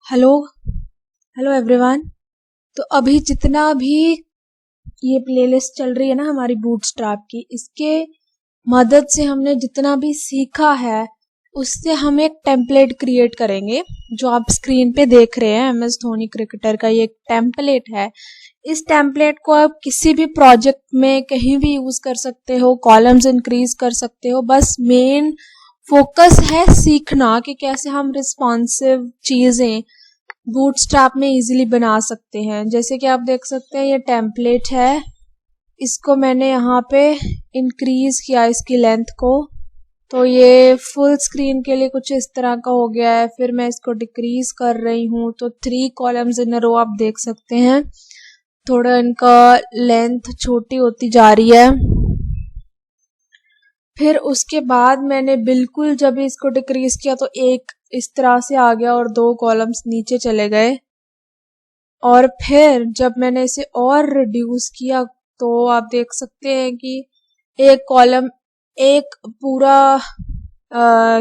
Hello hello everyone. तो अभी जितना भी ये प्लेलिस्ट चल रही है ना हमारी बूटस्ट्रैप की, इसके मदद से हमने जितना भी सीखा है उससे हम एक टेम्पलेट क्रिएट करेंगे जो आप स्क्रीन पे देख रहे हैं। एम एस धोनी क्रिकेटर का ये एक टेम्पलेट है। इस टेम्पलेट को आप किसी भी प्रोजेक्ट में कहीं भी यूज कर सकते हो, कॉलम्स इंक्रीज कर सकते हो। बस मेन फोकस है सीखना कि कैसे हम रिस्पॉन्सिव चीजें बूटस्ट्रैप में इजीली बना सकते हैं। जैसे कि आप देख सकते हैं ये टेम्पलेट है, इसको मैंने यहाँ पे इंक्रीज किया इसकी लेंथ को, तो ये फुल स्क्रीन के लिए कुछ इस तरह का हो गया है। फिर मैं इसको डिक्रीज कर रही हूँ तो 3 कॉलम्स इन अ रो आप देख सकते हैं। थोड़ा इनका लेंथ छोटी होती जा रही है। फिर उसके बाद मैंने बिल्कुल जब इसको डिक्रीज किया तो एक इस तरह से आ गया और 2 कॉलम्स नीचे चले गए। और फिर जब मैंने इसे और रिड्यूस किया तो आप देख सकते हैं कि एक कॉलम एक पूरा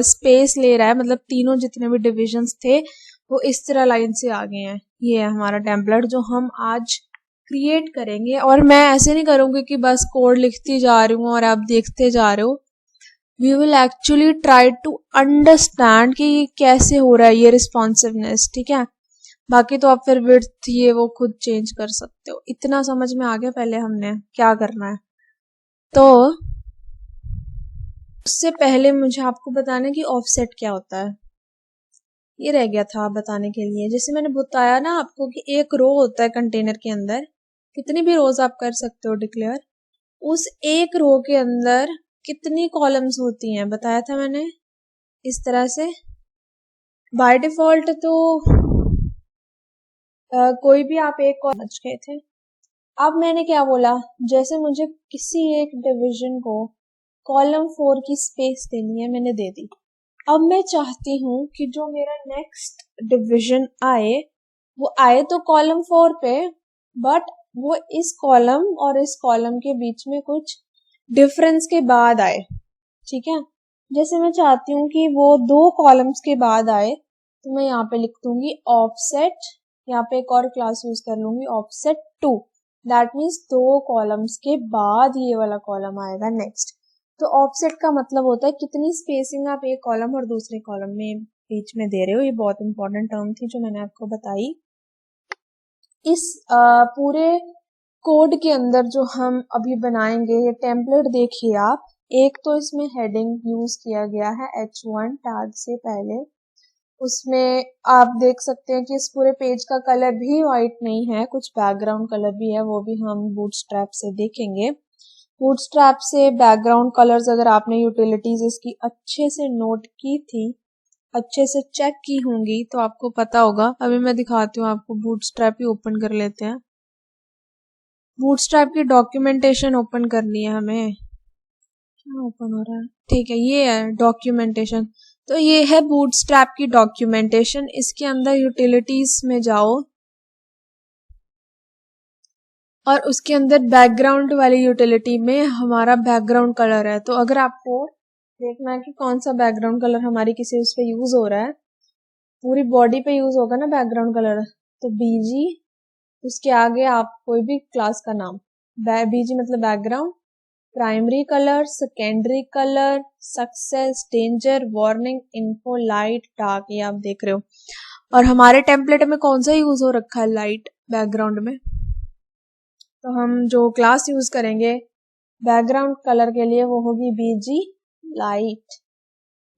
स्पेस ले रहा है, मतलब तीनों जितने भी डिविजन्स थे वो इस तरह लाइन से आ गए हैं। ये है हमारा टेम्पलेट जो हम आज क्रिएट करेंगे। और मैं ऐसे नहीं करूंगी कि बस कोड लिखती जा रही हूँ और आप देखते जा रहे हो। We will actually try to understand कि ये कैसे हो रहा है ये रिस्पॉन्सिवनेस, ठीक है। बाकी तो आप फिर विड्थ ये वो खुद चेंज कर सकते हो। इतना समझ में आ गया पहले हमने क्या करना है। तो उससे पहले मुझे आपको बताना है कि ऑफसेट क्या होता है। ये रह गया था बताने के लिए। जैसे मैंने बताया ना आपको कि एक रो होता है कंटेनर के अंदर, कितनी भी रोज आप कर सकते हो डिक्लेयर। उस एक रो के अंदर कितनी कॉलम्स होती हैं बताया था मैंने इस तरह से। बाय डिफॉल्ट तो कोई भी आप एक कॉलम समझ गए थे। अब मैंने क्या बोला, जैसे मुझे किसी एक डिवीजन को कॉलम 4 की स्पेस देनी है, मैंने दे दी। अब मैं चाहती हूँ कि जो मेरा नेक्स्ट डिवीजन आए वो आए तो कॉलम 4 पे, बट वो इस कॉलम और इस कॉलम के बीच में कुछ डिफरेंस के बाद आए, ठीक है। जैसे मैं चाहती हूँ कि वो 2 कॉलम्स के बाद आए तो मैं यहाँ पे लिख दूंगी ऑफसेट, यहाँ पे एक और क्लास यूज कर लूंगी ऑफसेट 2। दैट मीन्स 2 कॉलम्स के बाद ये वाला कॉलम आएगा नेक्स्ट। तो ऑफसेट का मतलब होता है कितनी स्पेसिंग आप एक कॉलम और दूसरे कॉलम में बीच में दे रहे हो। ये बहुत इंपॉर्टेंट टर्म थी जो मैंने आपको बताई। इस पूरे कोड के अंदर जो हम अभी बनाएंगे ये टेम्पलेट देखिए आप। एक तो इसमें हेडिंग यूज किया गया है H1 टैग से पहले। उसमें आप देख सकते हैं कि इस पूरे पेज का कलर भी व्हाइट नहीं है, कुछ बैकग्राउंड कलर भी है, वो भी हम बूटस्ट्रैप से देखेंगे। बूटस्ट्रैप से बैकग्राउंड कलर्स अगर आपने यूटिलिटीज इसकी अच्छे से नोट की थी, अच्छे से चेक की होंगी तो आपको पता होगा। अभी मैं दिखाती हूँ आपको, बूटस्ट्रैप ही ओपन कर लेते हैं। बूटस्ट्रैप की डॉक्यूमेंटेशन ओपन करनी है हमें। क्या ओपन हो रहा है, ठीक है, ये है डॉक्यूमेंटेशन। तो ये है बूटस्ट्रैप की डॉक्यूमेंटेशन। इसके अंदर यूटिलिटीज में जाओ और उसके अंदर बैकग्राउंड वाली यूटिलिटी में हमारा बैकग्राउंड कलर है। तो अगर आपको देखना है कि कौन सा बैकग्राउंड कलर हमारी किसी उस पे यूज हो रहा है, पूरी बॉडी पे यूज होगा ना बैकग्राउंड कलर, तो बीजी, उसके आगे आप कोई भी क्लास का नाम, बीजी मतलब background, primary colour, secondary colour, success, danger, warning, info, light, dark, ये आप देख रहे हो। और हमारे टेम्पलेट में कौन सा यूज हो रखा है लाइट बैकग्राउंड में, तो हम जो क्लास यूज करेंगे बैकग्राउंड कलर के लिए वो होगी बीजी लाइट।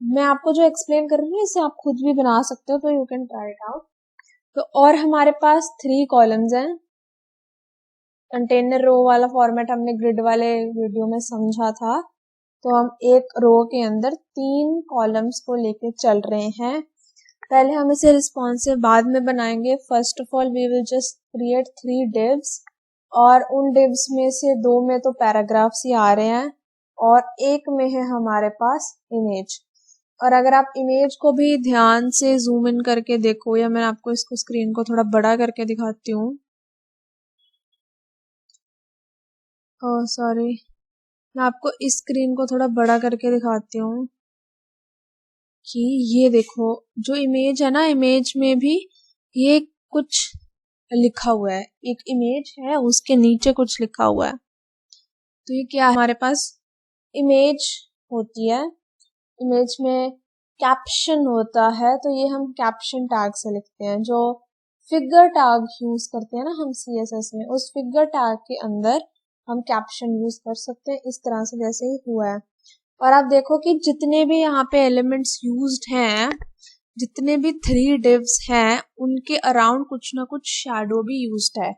मैं आपको जो एक्सप्लेन कर रही हूँ इसे आप खुद भी बना सकते हो, तो you can try it out. तो और हमारे पास 3 कॉलम्स हैं। कंटेनर रो वाला फॉर्मेट हमने ग्रिड वाले वीडियो में समझा था। तो हम एक रो के अंदर 3 कॉलम्स को लेके चल रहे हैं। पहले हम इसे रिस्पॉन्सिव बाद में बनाएंगे। First of all we will just create 3 divs, और उन डिव्स में से 2 में तो पैराग्राफ्स ही आ रहे हैं और एक में है हमारे पास इमेज। और अगर आप इमेज को भी ध्यान से जूम इन करके देखो, या मैं आपको इसको स्क्रीन को थोड़ा बड़ा करके दिखाती हूँ। सॉरी, मैं आपको इस स्क्रीन को थोड़ा बड़ा करके दिखाती हूँ कि ये देखो जो इमेज है ना, इमेज में भी ये कुछ लिखा हुआ है, एक इमेज है उसके नीचे कुछ लिखा हुआ है। तो ये क्या है, हमारे पास इमेज होती है, इमेज में कैप्शन होता है, तो ये हम कैप्शन टैग से लिखते हैं। जो फिगर टैग यूज करते हैं ना हम CSS में, उस फिगर टैग के अंदर हम कैप्शन यूज कर सकते हैं, इस तरह से जैसे ही हुआ है। और आप देखो कि जितने भी यहाँ पे एलिमेंट्स यूज्ड हैं, जितने भी 3 divs हैं, उनके अराउंड कुछ ना कुछ शैडो भी यूज्ड है।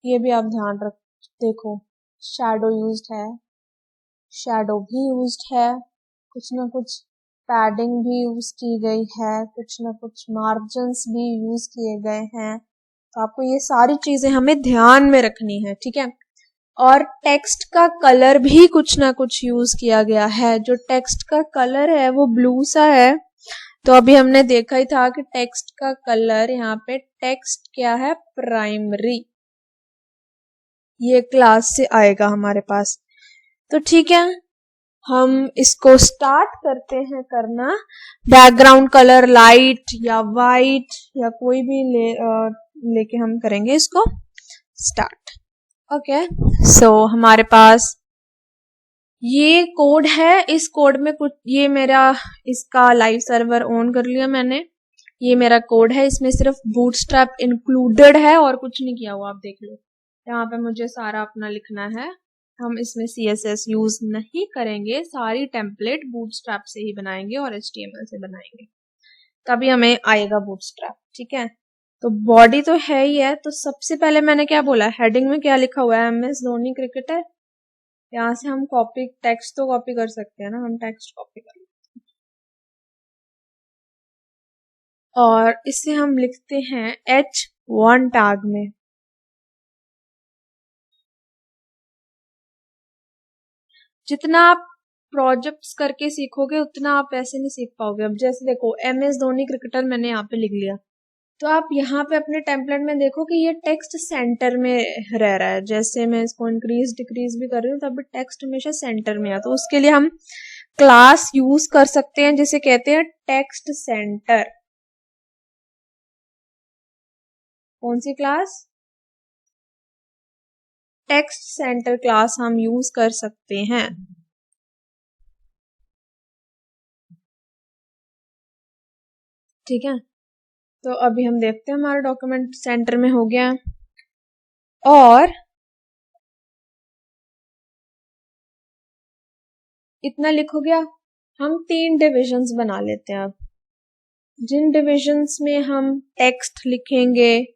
ये भी आप ध्यान रख, देखो शैडो यूज्ड है, शैडो भी यूज्ड है, कुछ ना कुछ पैडिंग भी यूज की गई है, कुछ ना कुछ मार्जिन्स भी यूज किए गए हैं। तो आपको ये सारी चीजें हमें ध्यान में रखनी है, ठीक है। और टेक्स्ट का कलर भी कुछ ना कुछ यूज किया गया है। जो टेक्स्ट का कलर है वो ब्लू सा है, तो अभी हमने देखा ही था कि टेक्स्ट का कलर, यहाँ पे टेक्स्ट क्या है, प्राइमरी, ये क्लास से आएगा हमारे पास। तो ठीक है, हम इसको स्टार्ट करते हैं करना। बैकग्राउंड कलर लाइट या वाइट या कोई भी लेके हम करेंगे इसको स्टार्ट। ओके, सो हमारे पास ये कोड है। इस कोड में कुछ, ये मेरा इसका लाइव सर्वर ऑन कर लिया मैंने, ये मेरा कोड है, इसमें सिर्फ बूटस्ट्रैप इंक्लूडेड है और कुछ नहीं किया हुआ। आप देख लो, यहाँ पे मुझे सारा अपना लिखना है। हम इसमें CSS यूज नहीं करेंगे, सारी टेम्पलेट बूटस्ट्रैप से ही बनाएंगे और HTML से बनाएंगे, तभी हमें आएगा बूटस्ट्रैप, ठीक है। तो बॉडी तो है ही है, तो सबसे पहले मैंने क्या बोला, हेडिंग में क्या लिखा हुआ है, MS धोनी क्रिकेटर। यहाँ से हम कॉपी, टेक्स्ट तो कॉपी कर सकते हैं ना, हम टेक्स्ट कॉपी कर लेते हैं और इसे हम लिखते हैं H1 टैग में। जितना आप प्रोजेक्ट्स करके सीखोगे उतना आप ऐसे नहीं सीख पाओगे। अब जैसे देखो MS धोनी क्रिकेटर मैंने यहाँ पे लिख लिया, तो आप यहाँ पे अपने टेम्पलेट में देखो कि ये टेक्स्ट सेंटर में रह रहा है। जैसे मैं इसको इंक्रीज डिक्रीज भी कर रही हूँ तब टेक्स्ट हमेशा सेंटर में है। तो उसके लिए हम क्लास यूज कर सकते हैं जिसे कहते हैं टेक्स्ट सेंटर। कौन सी क्लास, टेक्स्ट सेंटर क्लास हम यूज कर सकते हैं। ठीक है, तो अभी हम देखते हैं हमारा डॉक्यूमेंट सेंटर में हो गया। और इतना लिखो गया, हम 3 डिविजन्स बना लेते हैं अब, जिन डिविजन्स में हम टेक्स्ट लिखेंगे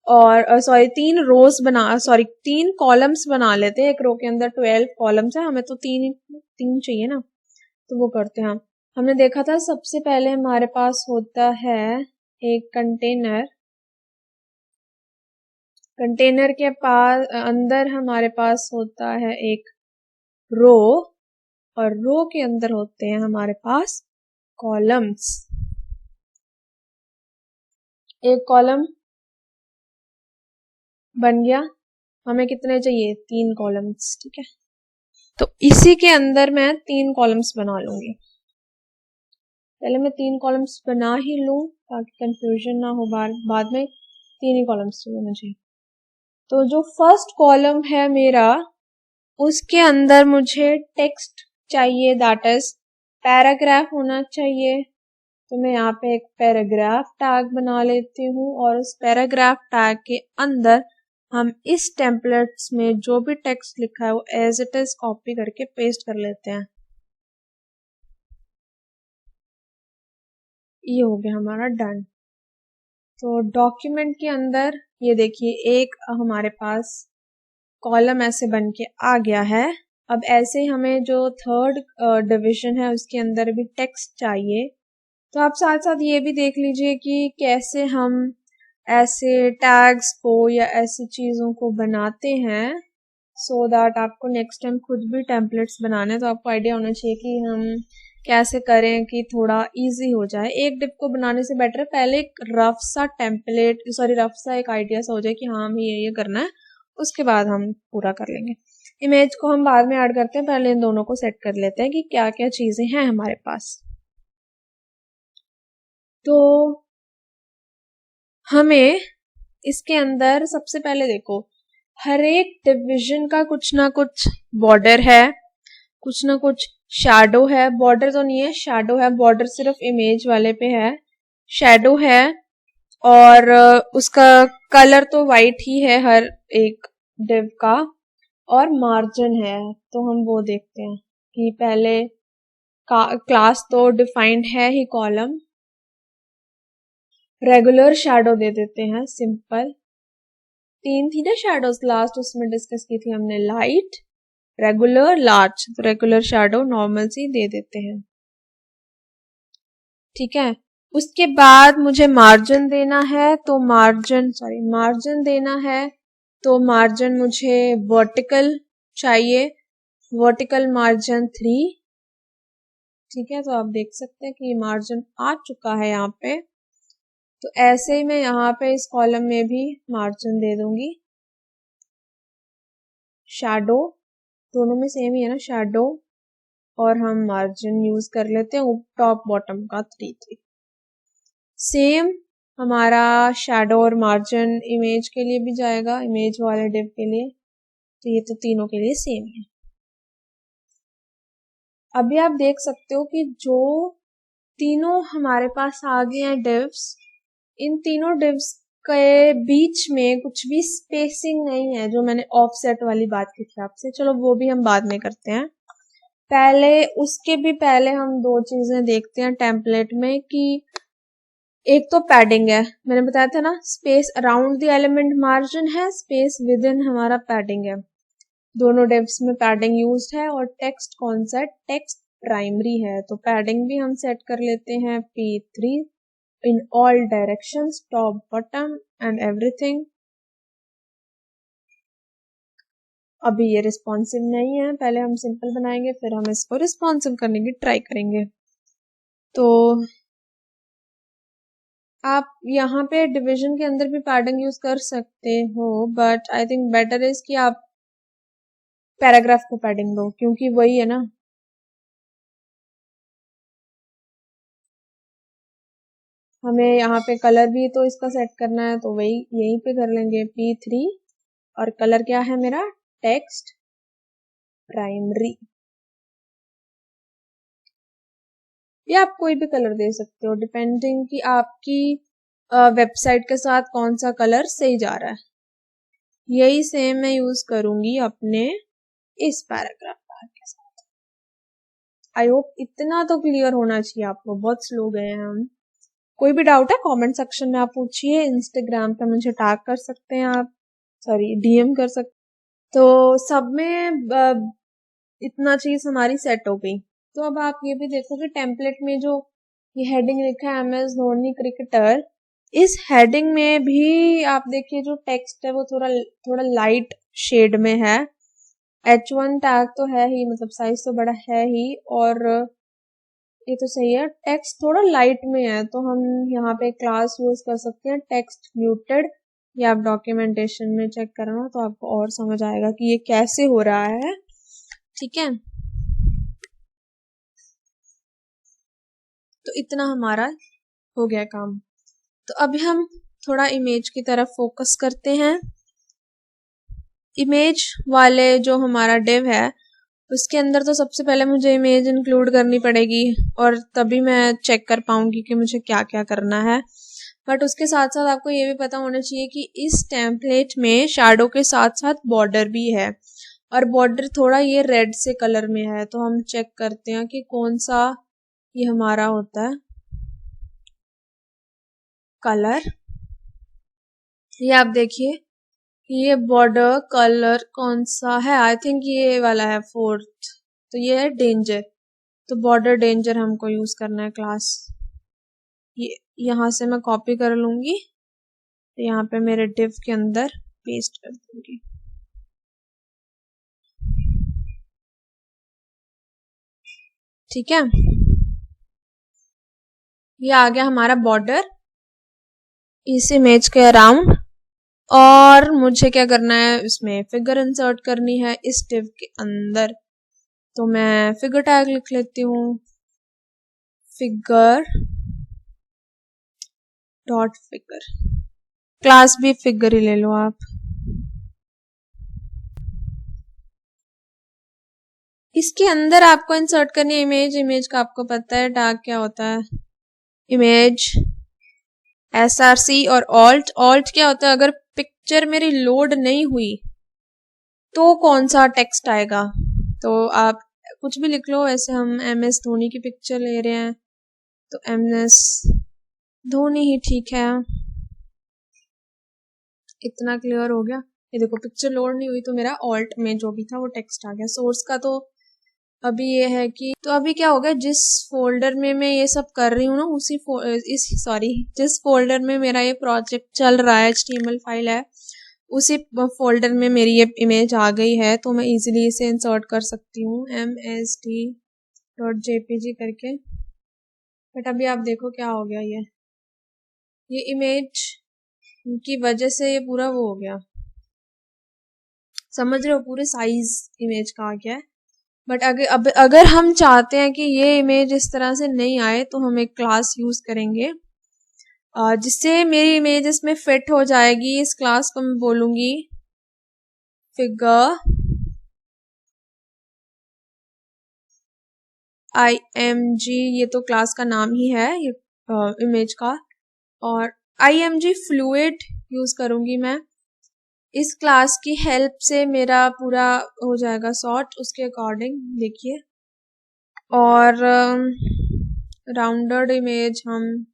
और सॉरी 3 कॉलम्स बना लेते हैं। एक रो के अंदर 12 कॉलम्स है, हमें तो तीन चाहिए ना, तो वो करते हैं हम। हमने देखा था सबसे पहले हमारे पास होता है एक कंटेनर, कंटेनर के पास अंदर हमारे पास होता है एक रो, और रो के अंदर होते हैं हमारे पास कॉलम्स। एक कॉलम बन गया, हमें कितने चाहिए, 3 कॉलम्स, ठीक है। तो इसी के अंदर मैं 3 कॉलम्स बना लूंगी। पहले मैं 3 कॉलम्स बना ही लूं ताकि कंफ्यूजन ना हो, बाद में 3 ही कॉलम्स चाहिए मुझे। तो जो फर्स्ट कॉलम है मेरा, उसके अंदर मुझे टेक्स्ट चाहिए, दैट इज पैराग्राफ होना चाहिए। तो मैं यहाँ पे एक पैराग्राफ टैग बना लेती हूँ और उस पैराग्राफ टैग के अंदर हम इस टेम्पलेट्स में जो भी टेक्स्ट लिखा है वो एज इट इज कॉपी करके पेस्ट कर लेते हैं। ये हो गया हमारा डन। तो डॉक्यूमेंट के अंदर ये देखिए एक हमारे पास कॉलम ऐसे बन के आ गया है। अब ऐसे हमें जो थर्ड डिविजन है उसके अंदर भी टेक्स्ट चाहिए। तो आप साथ साथ ये भी देख लीजिए कि कैसे हम ऐसे टैग्स को या ऐसी चीज़ों को बनाते हैं, सो दैट आपको नेक्स्ट टाइम खुद भी टेम्पलेट्स बनाने तो आपको आइडिया होना चाहिए कि हम कैसे करें कि थोड़ा इजी हो जाए। एक डिप को बनाने से बेटर है पहले एक रफ सा एक आइडिया सा हो जाए कि हाँ हमें ये करना है, उसके बाद हम पूरा कर लेंगे। इमेज को हम बाद में ऐड करते हैं, पहले इन दोनों को सेट कर लेते हैं कि क्या क्या चीज़ें हैं हमारे पास। तो हमें इसके अंदर सबसे पहले देखो, हर एक डिविजन का कुछ ना कुछ बॉर्डर है, कुछ ना कुछ शैडो है। बॉर्डर तो नहीं है, शैडो है। बॉर्डर सिर्फ इमेज वाले पे है, शैडो है। और उसका कलर तो वाइट ही है हर एक डिव का। और मार्जिन है, तो हम वो देखते हैं कि पहले क्लास तो डिफाइंड है ही कॉलम। रेगुलर शैडो दे देते हैं, सिंपल। 3 थी ना शैडोज लास्ट उसमें डिस्कस की थी हमने, लाइट, रेगुलर, लार्ज। तो रेगुलर शैडो नॉर्मल सी दे देते हैं, ठीक है। उसके बाद मुझे मार्जिन देना है, तो मार्जिन देना है, तो मार्जिन मुझे वर्टिकल चाहिए, वर्टिकल मार्जिन 3, ठीक है। तो आप देख सकते हैं कि ये मार्जिन आ चुका है यहाँ पे। तो ऐसे ही मैं यहाँ पे इस कॉलम में भी मार्जिन दे दूंगी। शैडो दोनों में सेम ही है ना, शैडो और हम मार्जिन यूज कर लेते हैं टॉप बॉटम का 3 सेम हमारा शैडो और मार्जिन इमेज के लिए भी जाएगा, इमेज वाले डिव के लिए। तो ये तो तीनों के लिए सेम है। अभी आप देख सकते हो कि जो तीनों हमारे पास आ गए हैं डिव्स, इन तीनों डिव्स के बीच में कुछ भी स्पेसिंग नहीं है, जो मैंने ऑफसेट वाली बात की थी आपसे। चलो वो भी हम बाद में करते हैं, पहले उसके भी पहले हम दो चीजें देखते हैं टेम्पलेट में कि एक तो पैडिंग है, मैंने बताया था ना, space around the element margin है, स्पेस विद इन हमारा पैडिंग है। दोनों डिव्स में पैडिंग यूज्ड है। और टेक्स्ट कौन सा है, टेक्स्ट प्राइमरी है, तो पैडिंग भी हम सेट कर लेते हैं P3 in all directions, top bottom and everything. अभी ये रिस्पॉन्सिव नहीं है, पहले हम सिंपल बनाएंगे, फिर हम इसको रिस्पॉन्सिव करने की ट्राई करेंगे। तो आप यहाँ पे डिवीजन के अंदर भी पैडिंग यूज कर सकते हो, but I think better is कि आप पैराग्राफ को पैडिंग दो, क्योंकि वही है ना। हमें यहाँ पे कलर भी तो इसका सेट करना है, तो वही यहीं पे कर लेंगे P3। और कलर क्या है मेरा, टेक्स्ट प्राइमरी। या आप कोई भी कलर दे सकते हो, डिपेंडिंग कि आपकी वेबसाइट के साथ कौन सा कलर सही जा रहा है। यही सेम मैं यूज करूंगी अपने इस पैराग्राफ के साथ। आई होप इतना तो क्लियर होना चाहिए आपको, बहुत स्लो गए हैं हम। कोई भी डाउट है कमेंट सेक्शन में आप पूछिए, इंस्टाग्राम पे मुझे टैग कर सकते हैं आप, सॉरी DM कर सकते। तो सब में इतना चीज हमारी सेट हो गई। तो अब आप ये भी देखो कि टेम्पलेट में जो ये हेडिंग लिखा है MS धोनी क्रिकेटर, इस हेडिंग में भी आप देखिए जो टेक्स्ट है वो थोड़ा थोड़ा लाइट शेड में है। H1 टैग तो है ही, मतलब साइज तो बड़ा है ही, और ये तो सही है। टेक्स्ट थोड़ा लाइट में है, तो हम यहाँ पे क्लास यूज कर सकते हैं टेक्स्ट म्यूटेड। या आप डॉक्यूमेंटेशन में चेक करना तो आपको और समझ आएगा कि ये कैसे हो रहा है, ठीक है। तो इतना हमारा हो गया काम। तो अभी हम थोड़ा इमेज की तरफ फोकस करते हैं। इमेज वाले जो हमारा डिव है उसके अंदर तो सबसे पहले मुझे इमेज इंक्लूड करनी पड़ेगी, और तभी मैं चेक कर पाऊंगी कि मुझे क्या क्या करना है। बट उसके साथ साथ आपको ये भी पता होना चाहिए कि इस टेम्पलेट में शैडो के साथ साथ बॉर्डर भी है, और बॉर्डर थोड़ा ये रेड से कलर में है। तो हम चेक करते हैं कि कौन सा ये हमारा होता है कलर। ये आप देखिए ये बॉर्डर कलर कौन सा है, आई थिंक ये वाला है 4th। तो ये है डेंजर, तो बॉर्डर डेंजर हमको यूज करना है क्लास। ये यहाँ से मैं कॉपी कर लूंगी, तो यहाँ पे मेरे डिव के अंदर पेस्ट कर दूंगी। ठीक है, ये आ गया हमारा बॉर्डर इस इमेज के अराउंड। और मुझे क्या करना है, इसमें फिगर इंसर्ट करनी है इस डिव के अंदर। तो मैं फिगर टैग लिख लेती हूँ, फिगर डॉट फिगर। क्लास भी फिगर ही ले लो आप। इसके अंदर आपको इंसर्ट करनी है इमेज। इमेज का आपको पता है टैग क्या होता है, इमेज, SRC और ऑल्ट। ऑल्ट क्या होता है, अगर पिक्चर मेरी लोड नहीं हुई तो कौन सा टेक्स्ट आएगा। तो आप कुछ भी लिख लो, ऐसे हम MS धोनी की पिक्चर ले रहे हैं तो MS धोनी ही ठीक है। इतना क्लियर हो गया। ये देखो पिक्चर लोड नहीं हुई तो मेरा ऑल्ट में जो भी था वो टेक्स्ट आ गया। सोर्स का तो अभी ये है कि, तो अभी क्या हो गया, जिस फोल्डर में मैं ये सब कर रही हूँ ना जिस फोल्डर में मेरा ये प्रोजेक्ट चल रहा है, HTML फाइल है, उसी फोल्डर में मेरी ये इमेज आ गई है। तो मैं इजीली इसे इंसर्ट कर सकती हूँ msd.jpg करके। बट अभी आप देखो क्या हो गया, ये इमेज की वजह से ये पूरा वो हो गया, समझ रहे हो, पूरे साइज इमेज का आ गया है। बट अगर हम चाहते हैं कि ये इमेज इस तरह से नहीं आए तो हम एक क्लास यूज करेंगे जिससे मेरी इमेज इसमें फिट हो जाएगी। इस क्लास को मैं बोलूंगी फिगर IMG। ये तो क्लास का नाम ही है ये इमेज का। और IMG फ्लूइड यूज करूंगी मैं। इस क्लास की हेल्प से मेरा पूरा हो जाएगा सॉर्ट उसके अकॉर्डिंग, देखिए। और राउंडेड इमेज हम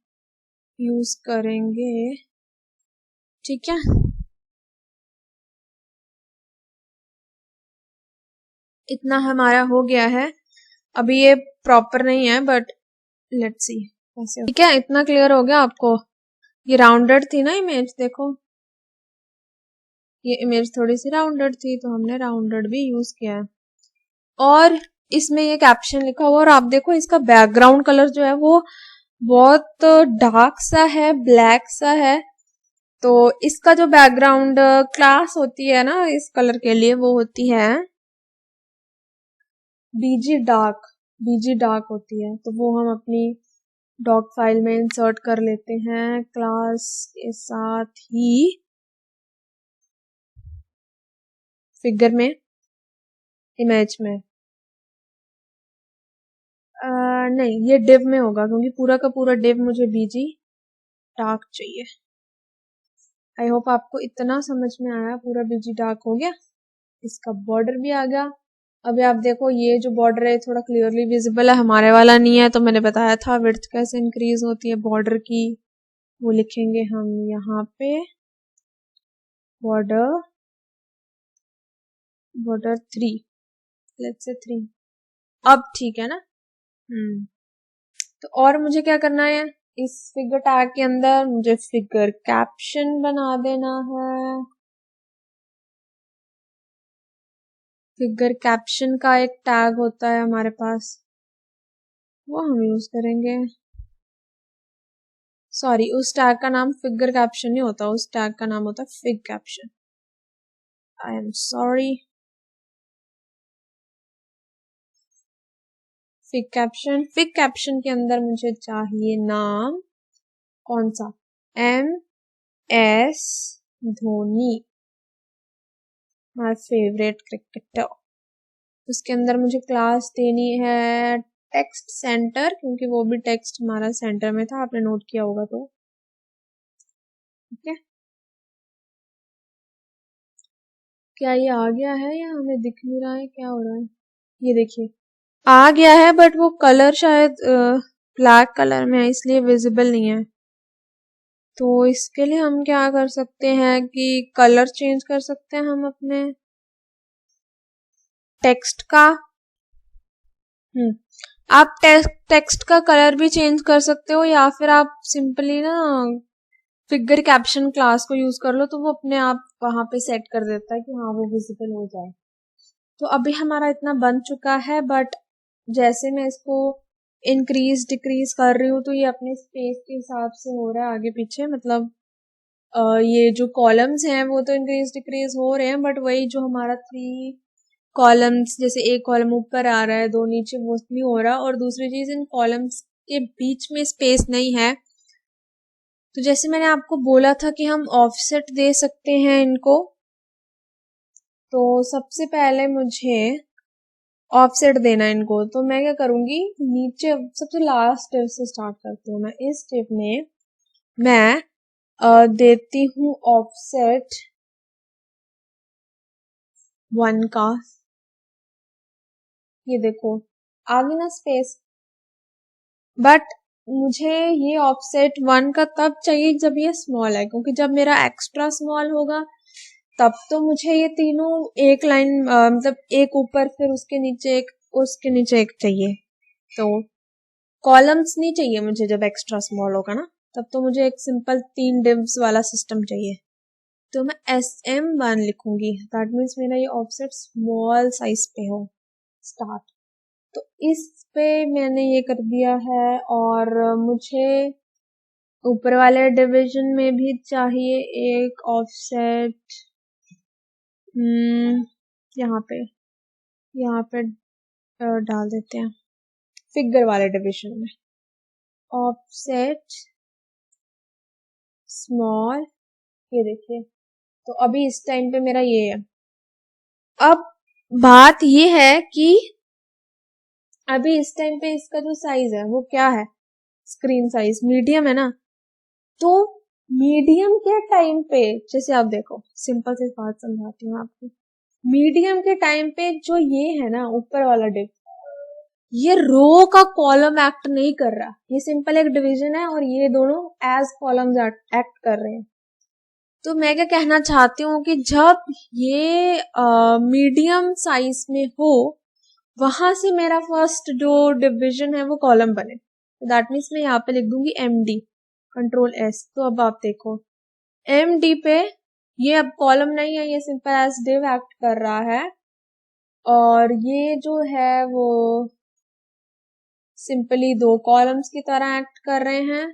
यूज करेंगे, ठीक है। इतना हमारा हो गया है। अभी ये प्रॉपर नहीं है बट लेट्स सी कैसे, ठीक है। इतना क्लियर हो गया आपको। ये राउंडेड थी ना इमेज, देखो ये इमेज थोड़ी सी राउंडेड थी तो हमने राउंडेड भी यूज किया है। और इसमें ये कैप्शन लिखा हुआ, और आप देखो इसका बैकग्राउंड कलर जो है वो बहुत डार्क सा है, ब्लैक सा है। तो इसका जो बैकग्राउंड क्लास होती है ना इस कलर के लिए, वो होती है बीजी डार्क होती है। तो वो हम अपनी डॉक फाइल में इंसर्ट कर लेते हैं क्लास के साथ ही फिगर में, इमेज में। नहीं, ये डिव में होगा क्योंकि पूरा का पूरा डिव मुझे बीजी डार्क चाहिए। आई होप आपको इतना समझ में आया। पूरा बीजी डार्क हो गया, इसका बॉर्डर भी आ गया। अभी आप देखो ये जो बॉर्डर है थोड़ा क्लियरली विजिबल है, हमारे वाला नहीं है। तो मैंने बताया था विड्थ कैसे इंक्रीज होती है बॉर्डर की, वो लिखेंगे हम यहाँ पे बॉर्डर 3, लेट्स से 3। अब ठीक है ना। तो और मुझे क्या करना है, इस फिगर टैग के अंदर मुझे फिगर कैप्शन बना देना है। फिगर कैप्शन का एक टैग होता है हमारे पास, वो हम यूज करेंगे। सॉरी, उस टैग का नाम फिगर कैप्शन नहीं होता, उस टैग का नाम होता है fig caption. I am sorry. Fig caption के अंदर मुझे चाहिए नाम, कौन सा, MS Dhoni, my favourite cricketer. उसके अंदर मुझे क्लास देनी है टेक्स्ट सेंटर, क्योंकि वो भी टेक्स्ट हमारा सेंटर में था, आपने नोट किया होगा। तो ठीक है, क्या ये आ गया है या हमें दिख नहीं रहा है, क्या हो रहा है। ये देखिए आ गया है, बट वो कलर शायद ब्लैक कलर में है इसलिए विजिबल नहीं है। तो इसके लिए हम क्या कर सकते हैं कि कलर चेंज कर सकते हैं हम अपने टेक्स्ट का। आप टेक्स्ट का कलर भी चेंज कर सकते हो, या फिर आप सिंपली ना फिगर कैप्शन क्लास को यूज कर लो, तो वो अपने आप वहां पे सेट कर देता है कि हाँ वो विजिबल हो जाए। तो अभी हमारा इतना बन चुका है, बट जैसे मैं इसको इंक्रीज डिक्रीज कर रही हूँ तो ये अपने स्पेस के हिसाब से हो रहा है आगे पीछे। मतलब ये जो कॉलम्स हैं वो तो इंक्रीज डिक्रीज हो रहे हैं, बट वही जो हमारा 3 कॉलम्स, जैसे एक कॉलम ऊपर आ रहा है 2 नीचे, वो नहीं हो रहा। और दूसरी चीज, इन कॉलम्स के बीच में स्पेस नहीं है, तो जैसे मैंने आपको बोला था कि हम ऑफसेट दे सकते हैं इनको, तो सबसे पहले मुझे ऑफसेट देना है इनको। तो मैं क्या करूंगी, नीचे सबसे लास्ट टिप से स्टार्ट करती हूँ। मैं इस टिप में मैं देती हूँ ऑफसेट 1 का। ये देखो आ गई ना स्पेस, बट मुझे ये ऑफसेट 1 का तब चाहिए जब ये स्मॉल है, क्योंकि जब मेरा एक्स्ट्रा स्मॉल होगा तब तो मुझे ये तीनों एक लाइन मतलब एक ऊपर फिर उसके नीचे एक उसके नीचे एक चाहिए। तो कॉलम्स नहीं चाहिए मुझे जब एक्स्ट्रा स्मॉल होगा ना, तब तो मुझे एक सिंपल 3 डिव्स वाला सिस्टम चाहिए। तो मैं SM1 लिखूंगी, दैट मीन्स मेरा ये ऑफसेट स्मॉल साइज पे हो स्टार्ट। तो इस पे मैंने ये कर दिया है, और मुझे ऊपर वाले डिवीजन में भी चाहिए एक ऑफसेट यहाँ पे डाल देते हैं फिगर वाले डिवीजन में ऑफसेट स्मॉल। ये देखिए, तो अभी इस टाइम पे मेरा ये है। अब बात ये है कि अभी इस टाइम पे इसका जो साइज है वो क्या है, स्क्रीन साइज मीडियम है ना। तो मीडियम के टाइम पे जैसे आप देखो, सिंपल सी बात समझाती हूँ आपको। मीडियम के टाइम पे जो ये है ना ऊपर वाला डिव, ये रो का कॉलम एक्ट नहीं कर रहा, ये सिंपल एक डिवीजन है और ये दोनों एज कॉलम्स एक्ट कर रहे हैं। तो मैं क्या कहना चाहती हूँ कि जब ये मीडियम साइज में हो, वहां से मेरा फर्स्ट जो डिवीजन है वो कॉलम बने। तो दैट मीन्स मैं यहाँ पे लिख दूंगी MD, Ctrl+S। तो अब आप देखो MD पे ये अब कॉलम नहीं है, ये सिंपल एज डिव एक्ट कर रहा है, और ये जो है वो सिंपली 2 कॉलम्स की तरह एक्ट कर रहे हैं।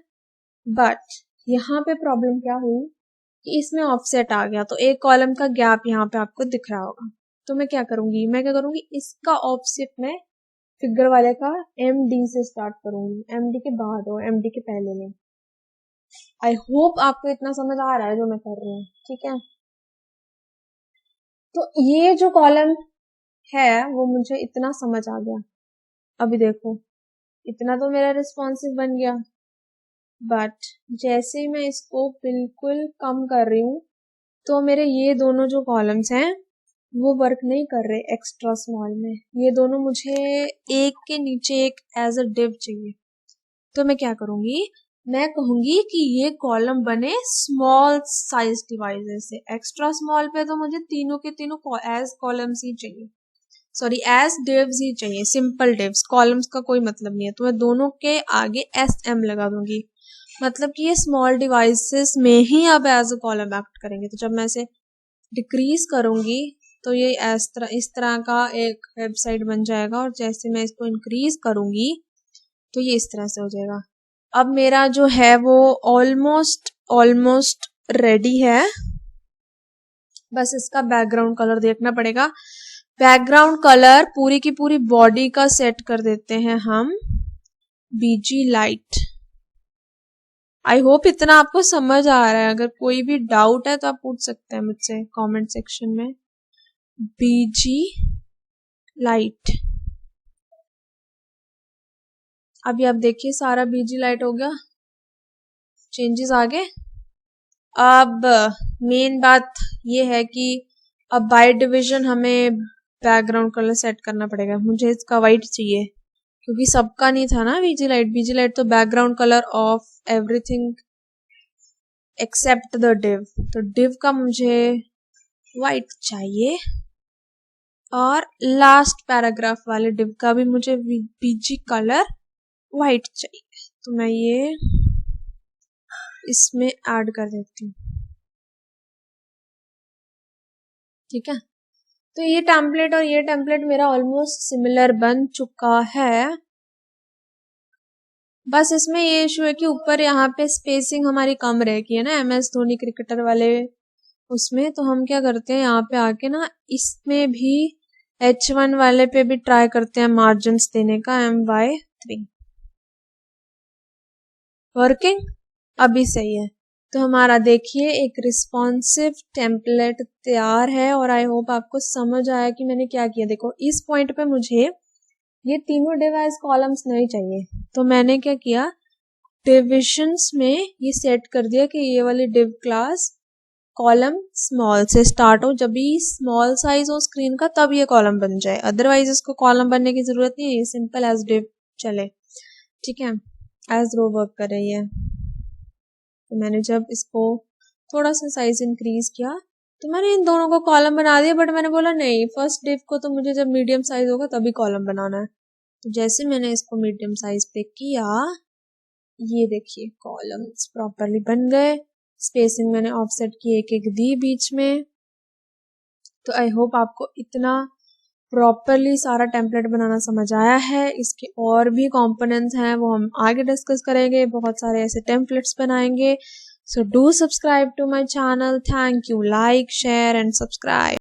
बट यहाँ पे प्रॉब्लम क्या हुई कि इसमें ऑफसेट आ गया, तो एक कॉलम का गैप यहाँ पे आपको दिख रहा होगा। तो मैं क्या करूंगी, इसका ऑफसेट में फिगर वाले का MD से स्टार्ट करूंगी, MD के बाद और MD के पहले में। आई होप आपको इतना समझ आ रहा है जो मैं कर रही हूँ, ठीक है। तो ये जो कॉलम है वो मुझे इतना समझ आ गया। अभी देखो इतना तो मेरा रिस्पॉन्सिव बन गया, बट जैसे ही मैं इसको बिल्कुल कम कर रही हूँ तो मेरे ये दोनों जो कॉलम्स हैं वो वर्क नहीं कर रहे एक्स्ट्रा स्मॉल में। ये दोनों मुझे एक के नीचे एक एज अ डिव चाहिए। तो मैं क्या करूंगी, मैं कहूंगी कि ये कॉलम बने स्मॉल साइज डिवाइजर से। एक्स्ट्रा स्मॉल पे तो मुझे तीनों के तीनों एज कॉलम्स ही चाहिए, सॉरी एज डिव्स ही चाहिए, सिंपल डिव्स, कॉलम्स का कोई मतलब नहीं है। तो मैं दोनों के आगे SM लगा दूंगी, मतलब कि ये स्मॉल डिवाइसेस में ही अब एज अ कॉलम एक्ट करेंगे। तो जब मैं इसे डिक्रीज करूंगी तो ये इस तरह का एक वेबसाइट बन जाएगा, और जैसे मैं इसको इंक्रीज करूंगी तो ये इस तरह से हो जाएगा। अब मेरा जो है वो ऑलमोस्ट रेडी है, बस इसका बैकग्राउंड कलर देखना पड़ेगा। बैकग्राउंड कलर पूरी की पूरी बॉडी का सेट कर देते हैं हम BG लाइट। आई होप इतना आपको समझ आ रहा है। अगर कोई भी डाउट है तो आप पूछ सकते हैं मुझसे कमेंट सेक्शन में। BG लाइट, अभी आप देखिए सारा BG लाइट हो गया, चेंजेस आ गए। अब मेन बात ये है कि अब बाय डिवीजन हमें बैकग्राउंड कलर सेट करना पड़ेगा। मुझे इसका वाइट चाहिए क्योंकि सबका नहीं था ना BG लाइट तो background colour of everything except the div. तो डिव का मुझे वाइट चाहिए, और लास्ट पैराग्राफ वाले डिव का भी मुझे BG कलर वाइट चाहिए। तो मैं ये इसमें ऐड कर देती हूँ, ठीक है। तो ये टेम्पलेट और ये टेम्पलेट मेरा ऑलमोस्ट सिमिलर बन चुका है। बस इसमें ये इशू है कि ऊपर यहाँ पे स्पेसिंग हमारी कम रह गई है ना MS धोनी क्रिकेटर वाले उसमें। तो हम क्या करते हैं, यहाँ पे आके ना इसमें भी H1 वाले पे भी ट्राई करते हैं मार्जिन्स देने का MY3 वर्किंग। अभी सही है। तो हमारा देखिए एक रिस्पॉन्सिव टेम्पलेट तैयार है और आई होप आपको समझ आया कि मैंने क्या किया। देखो इस पॉइंट पे मुझे ये तीनों डिव एज कॉलम्स नहीं चाहिए, तो मैंने क्या किया, डिविजन्स में ये सेट कर दिया कि ये वाली डिव क्लास कॉलम स्मॉल से स्टार्ट हो, जब भी स्मॉल साइज हो स्क्रीन का तब ये कॉलम बन जाए, अदरवाइज इसको कॉलम बनने की जरूरत नहीं है, ये सिंपल एज डिव चले, ठीक है, एज रो वर्क कर रही है। तो मैंने जब इसको थोड़ा सा साइज इंक्रीज किया तो मैंने इन दोनों को कॉलम बना दिया, बट मैंने बोला नहीं, फर्स्ट डिव को तो मुझे जब मीडियम साइज होगा तभी कॉलम बनाना है। तो जैसे मैंने इसको मीडियम साइज पे किया, ये देखिए कॉलम्स प्रॉपरली बन गए, स्पेसिंग मैंने ऑफसेट की एक एक दी बीच में। तो आई होप आपको इतना प्रॉपरली सारा टेम्पलेट बनाना समझ आया है। इसके और भी कंपोनेंट्स हैं वो हम आगे डिस्कस करेंगे, बहुत सारे ऐसे टेम्पलेट्स बनाएंगे। So do subscribe to my channel. Thank you. Like, share and subscribe.